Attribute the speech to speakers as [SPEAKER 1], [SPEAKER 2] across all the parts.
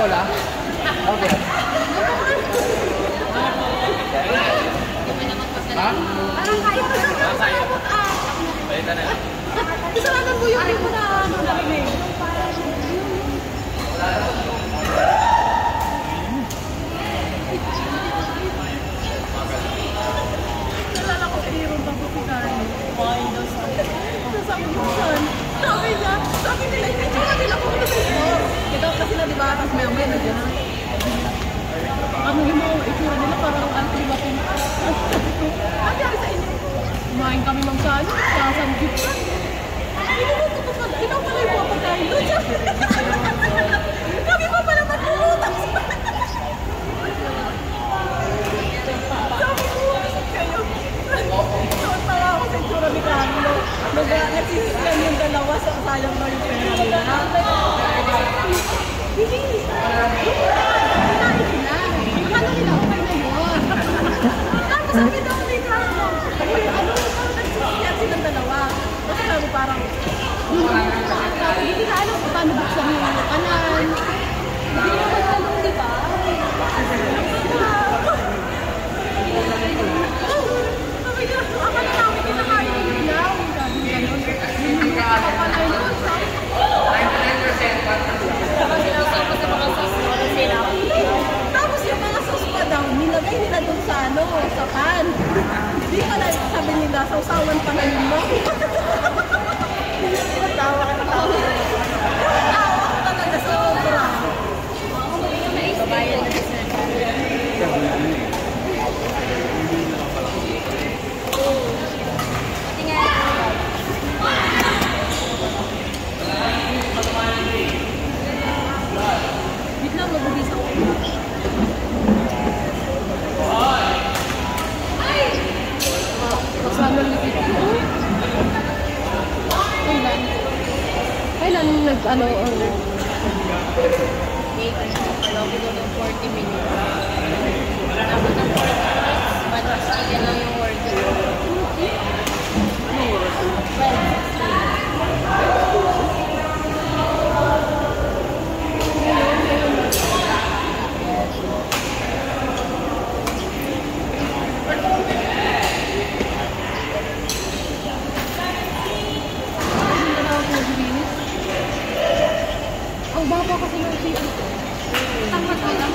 [SPEAKER 1] bola? Okay. Ha?
[SPEAKER 2] Parang kayo pa sa
[SPEAKER 1] Balita na lang.
[SPEAKER 2] Isalanan mo yung rin mo na ano narinig. Nalala ko mayroon pa po si Carly. Why daw sabi mo saan? Sabi nila, hindi siya nila po sa Facebook. Ito kasi na diba, tapos may amay na dyan. Ano yung mga itsura nila parang diba po. Ano yari sa inyo? Kumain kami magsaan, sasamgip ka. Ikaw pala yung mga pagkain doon. Kami pa pala matulutang. Sabi ko, kayo. Soon pala ako sa itsura ni Carlo. Nagsisisyan yung dalawa sa sayang na yung pera nila. Hindi. Kinain sila. Ano nila, okay na yun. Tapos sabi daw ni Carlo, ano, parang nagsisisyan silang dalawa. Kasi sabi parang, hindi na alam kung paano buksan yung kanan. Hindi naman alam, di ba? Sabi niya, akala namin kinakain yung ilaw. Sabi niya gano'n. Hindi ka pa na yun. 99% tapos yung mga sauce pa daw, nilagay nila dun sa ano, sa pan. Hindi pala, sabi nila, sausawan pa na yun mo. Tawa ka na tawa. Tawa ko talaga sobra. Babayan na siya. Biglang mabugis ako. Ay! Kasama lipid ko. Kailan nag-ano ang... Alam ko ng 40 minutes. Tapos ng 40 minutes, batas chicken lang yung order. Ang baba kasi ng chicken. Tamat ko lang.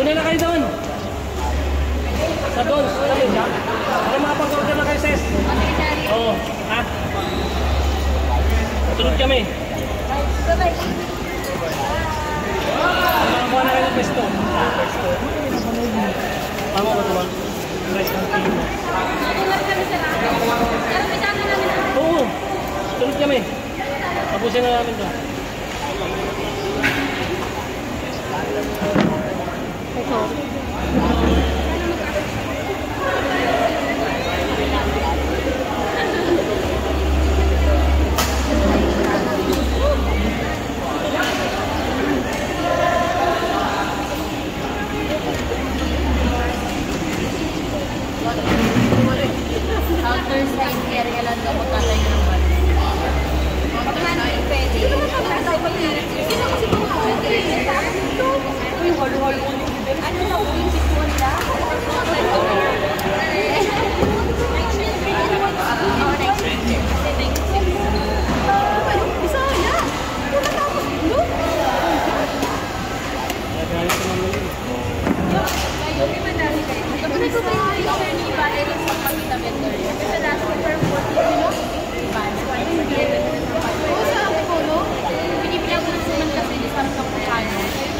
[SPEAKER 3] Una na kayo doon. Sa doon. Para makapag-order na kayo, sis. Oo. Ha? Tulog kami. Makakuha na kayo ng pesto. Tama ba ito ba? Rice ng tino. Oo. Tulog kami. Tapusin na namin ito.
[SPEAKER 2] Outer side area lang daw magkatay ng bali. Pagkano yung pwede? Sino naman tayo pag-irit? Sino kasi uy, halo-halo ko yung bibig. Ano na yung picture nila? Isa na! Kung natapos dito? Yung madali kayo. Kapag ito tayo picture ni Iba, ay rin sa pagkita vendor. Kasi last year, 40 kilos. Iba, so I think hindi. Oo, sa ako, no? Pinipilang ko ng suman kasi di sarap ng kukano.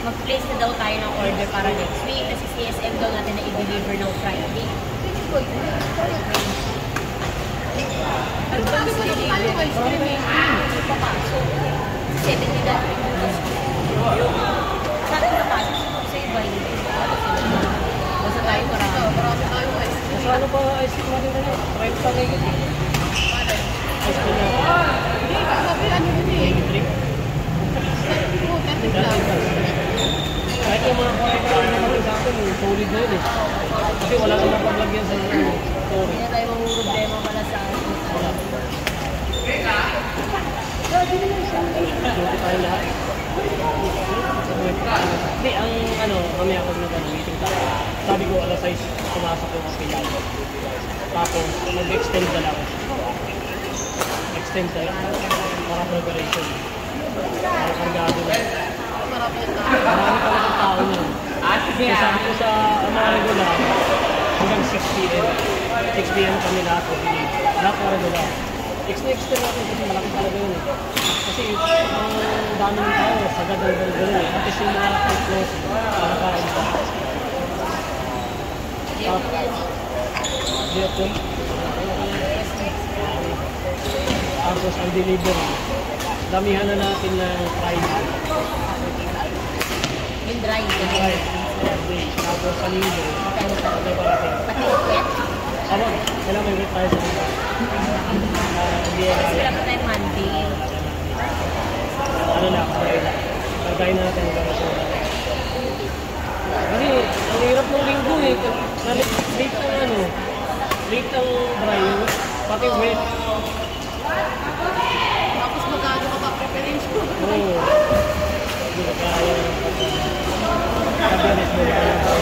[SPEAKER 4] mag-place na daw tayo ng order para next week. Kasi CSM daw natin na i-deliver ng Friday.
[SPEAKER 2] Ano ba gusto nyo tayo ng ice cream eh?
[SPEAKER 4] Papasok. 70 daw. Sa atin napasok. Sa iba yun. Basta tayo marami.
[SPEAKER 2] Marami tayo ice cream.
[SPEAKER 3] Mas ano pa ice cream natin na? Try pa na yun. Ice cream na.
[SPEAKER 2] Hindi, sabi ano yun eh. 30 lang.
[SPEAKER 3] Kahit yung mga correct naman sa akin, solid na yun eh. Kasi wala namang paglagyan sa sorry.
[SPEAKER 4] Hindi tayo problema pala sa atin.
[SPEAKER 3] Duty tayo lahat. Hindi, ang ano, kami ako meeting tayo. Sabi ko, alas 6, pumasok yung apelado. Tapos, nag-extend na lang. Extend tayo. Para preparation. Para kargado na.
[SPEAKER 2] Marami tayo.
[SPEAKER 3] Marami pala ng tao nun. Kasi sabi ko sa mga regular, hanggang 6 p.m. 6 p.m. kami lahat. Lahat na regular. Extend natin kasi malaki talaga yun. Kasi ang dami ng tao, sagad ang gano'n eh. At yung mga close, nakakain pa. Tapos ang delivery, damihan na natin ng Friday.
[SPEAKER 4] Yung dry.
[SPEAKER 3] Friday. Tapos sa linggo, patay pa natin.
[SPEAKER 4] Pati wet.
[SPEAKER 3] Ako, kailangan may wait tayo sa linggo. Hindi
[SPEAKER 4] Tapos wala pa tayong Monday.
[SPEAKER 3] ano lang, pagkain natin ang garasyon natin. Kasi, ang hirap ng linggo eh. Late ang ano, late ang dry, pati wet.
[SPEAKER 2] Tapos magkano ka pa preparation?
[SPEAKER 3] Oo. Hindi ka kaya ng pagkakas mo rin ang dry.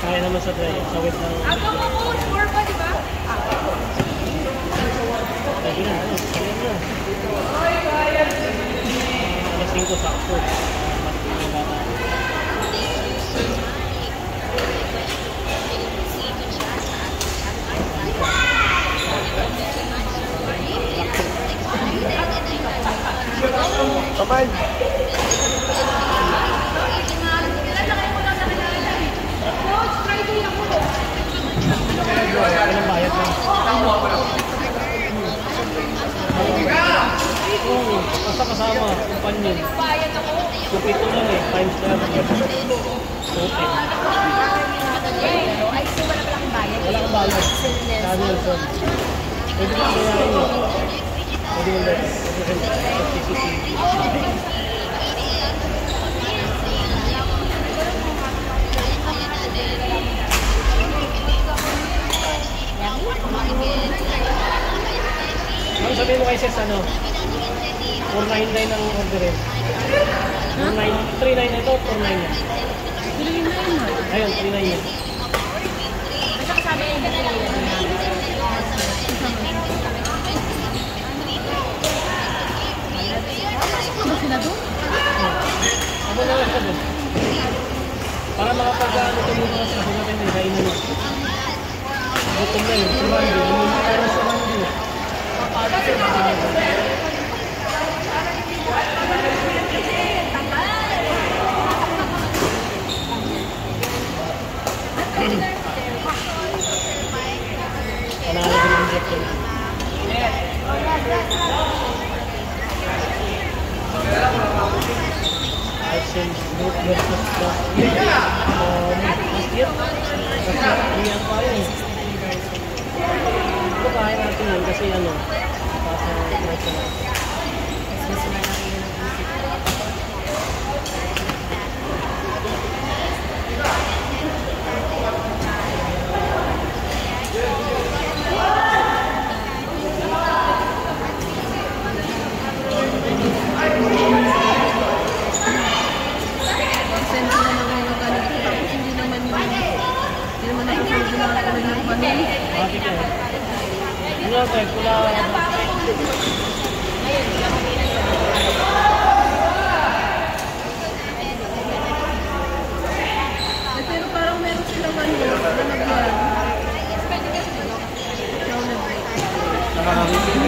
[SPEAKER 3] Kaya naman sa dry, sa wet lang.
[SPEAKER 2] Ako mo, sure pa, di ba?
[SPEAKER 3] Lagi na, ano, kaya na. Alas 5 sakto.
[SPEAKER 1] Kapal!
[SPEAKER 3] Kailang bayad na. Oo, basta kasama, kumpanyan. Kupito lang eh, times na. Okay.
[SPEAKER 4] Ay, so wala palang bayad.
[SPEAKER 3] Wala kang bayad. Sabi yung son. Pwede mo kaya yun. Pwede mo lang. Pwede mo lang. CCTV. Ang sabihin mo kay Ses, ano? 499 ang orderin. 39 ito, 49 yan.
[SPEAKER 2] Bilhin na yun ha.
[SPEAKER 3] Ayun, 39 yan.
[SPEAKER 4] At saka sabi yung ganyan
[SPEAKER 2] Ano ba sila doon?
[SPEAKER 3] Ano na lang ka doon? Para makapag-ano ito muna kasi ako natin may kainan mo. Gutom na yun, sa Monday. Hindi tayo sa Monday. Panalo din ang jet yun. Action group versus last year. Last year? Riyan pa yun. Ito kaya natin yun kasi ano, pasa price na lang.
[SPEAKER 4] mas malaki yun ang isip.
[SPEAKER 2] Konsensya na lang yung ganito. Tapos hindi naman ako sa mga talaga ng panel.
[SPEAKER 3] Bakit yun? Ano lang tayo, pula.
[SPEAKER 2] Eh, pero parang meron silang ano, na nagyan.
[SPEAKER 3] Nakakawin.